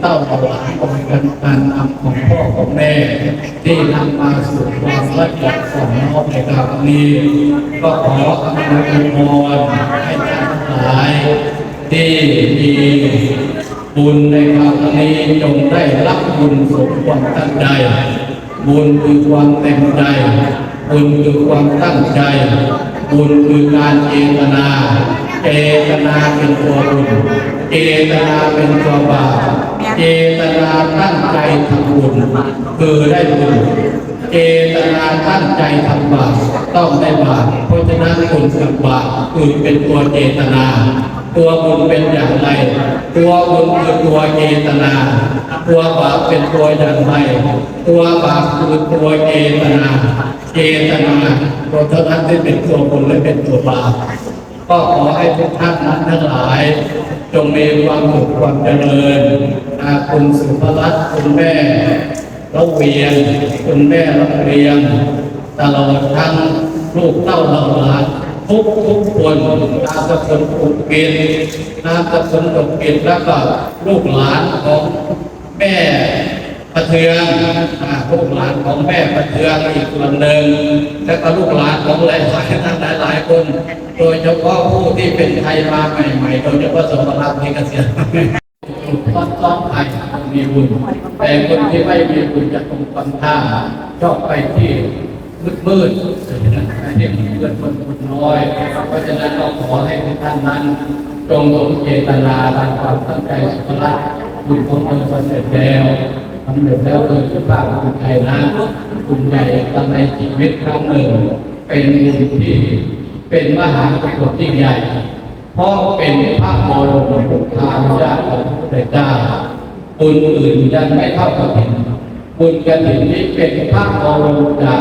เต้าถวายของการนำของพ่อของแม่ที่นำมาสู่ความรักจากของน้องในครั้งนี้ก็ขออำนวยพรให้ท่านทั้งหลายที่มีบุญในครั้งนี้จงได้รับบุญสมความตั้งใจบุญคือความเต็มใจบุญคือความตั้งใจบุญคือการเจตนาเจตนาเป็นตัวบุญเจตนาเป็นตัวบาปเจตนาตั้งใจทำบุญคือได้บุญเจตนาตั้งใจทำบาปต้องได้บาปเพราะฉะนั้นบุญกับบาปคือเป็นตัวเจตนาตัวบุญเป็นอย่างไรตัวบุญคือตัวเจตนาตัวบาปเป็นตัวอย่างไรตัวบาปคือตัวเจตนาเจตนาตัวเท่านั้นที่เป็นตัวบุญและเป็นตัวบาปก็ขอให้ทุกท่านนั้นทั้งหลายจงมีความสุขความเจริญคุณสุภรัตน์คุณแม่ละเวียนคุณแม่ละเรียงตลอดทั้งลูกเต้าเหล่าหลานทุกคนนามสกุลปกปิดนามสกุลปกปิดแล้วก็ลูกหลานของแม่ประเทืองลูกหลานของแม่ประเทืองอีกส่วนหนึ่งและก็ลูกหลานของหลายๆท่านหลายๆคนโดยเฉพาะผู้ที่เป็นไทยมาใหม่ๆโดยเฉพาะสมรภูมิเกษียณต้องไทยมีบุญแต่คนที่ไม่มีบุญจะตรงกันข้ามชอบไปที่มืดๆที่เกิดคนบุญน้อยเพราะฉะนั้นเราขอให้ท่านนั้นจงเจตนาตามความตั้งใจสุภาพบุญของตนสำเร็จแล้วโดยสุภาพบุญใจนะบุญใหญ่ตั้งในชีวิตครั้งหนึ่งเป็นบุญที่เป็นมหากุศลที่ใหญ่เพราะเป็นพระบรมพุทธานุญาตของพระเจ้าบุญอื่นยังไม่เท่ากับบุญบุญกฐินนี้เป็นพระบรมจาก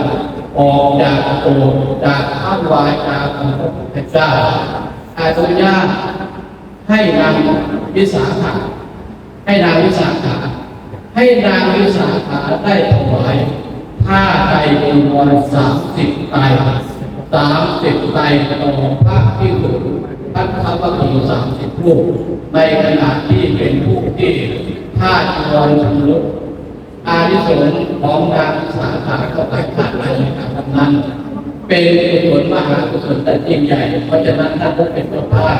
ออกจากโอษจากข้าวายจากของพระพุทธเจ้าอนุญาตให้นางวิสาขาให้นางวิสาขาได้ถวายผ้าไตรจีวร30 ไตร30 ไตรต่อพระภิกษุท่านทำวัตถุ30 รูปในขณะที่เป็นผู้ที่ผ้าจีวรชำรุดอานิสงส์ของนางวิสาขาก็ไปขาดในการทำนั้นเป็นกุศลมหากุศลแต่ยิ่งใหญ่เพราะฉะนั้นท่านผู้เป็นเจ้าภาพ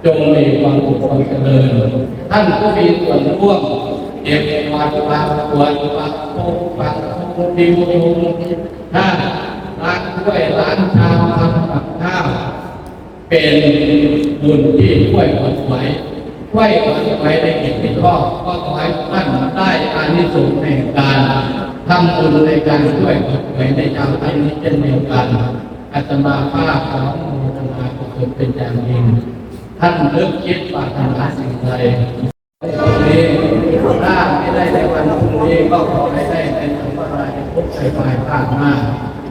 จงมีความสุขความเจริญท่านผู้มีส่วนร่วมเก็บวัดวัดควรวัดโควัดดิวยุงถ้าล้างถ้วยล้างชามทำกับข้าวเป็นบุญที่ช่วยคนไว้ในกิจที่ชอบก็ขอให้ท่านได้อานิสงส์แห่งการทำบุญในการช่วยคนไว้ในยามนี้เช่นเดียวกันอาตมาภาพของโมทนากุศลเป็นอย่างยิ่งท่านเลิกคิดปรารถนาสิ่งใดนี้ถ้าไม่ได้ในวันพรุ่งนี้ก็ขอให้ได้ในสัมปรายภพใส่ภายภาคหน้า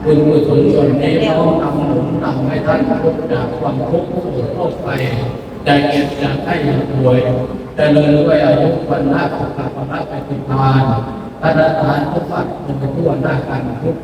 บุญกุศลส่วนนี้น้อมนำหนุนนำให้ท่านพ้นจากความทุกข์สู่โลกไปได้เก็บจากให้อย่างรวยแต่เดินด้วยอายุวันหน้าสุขภาพปฏิภาณธนาคารทุกฝักทุกวันหน้าการทุก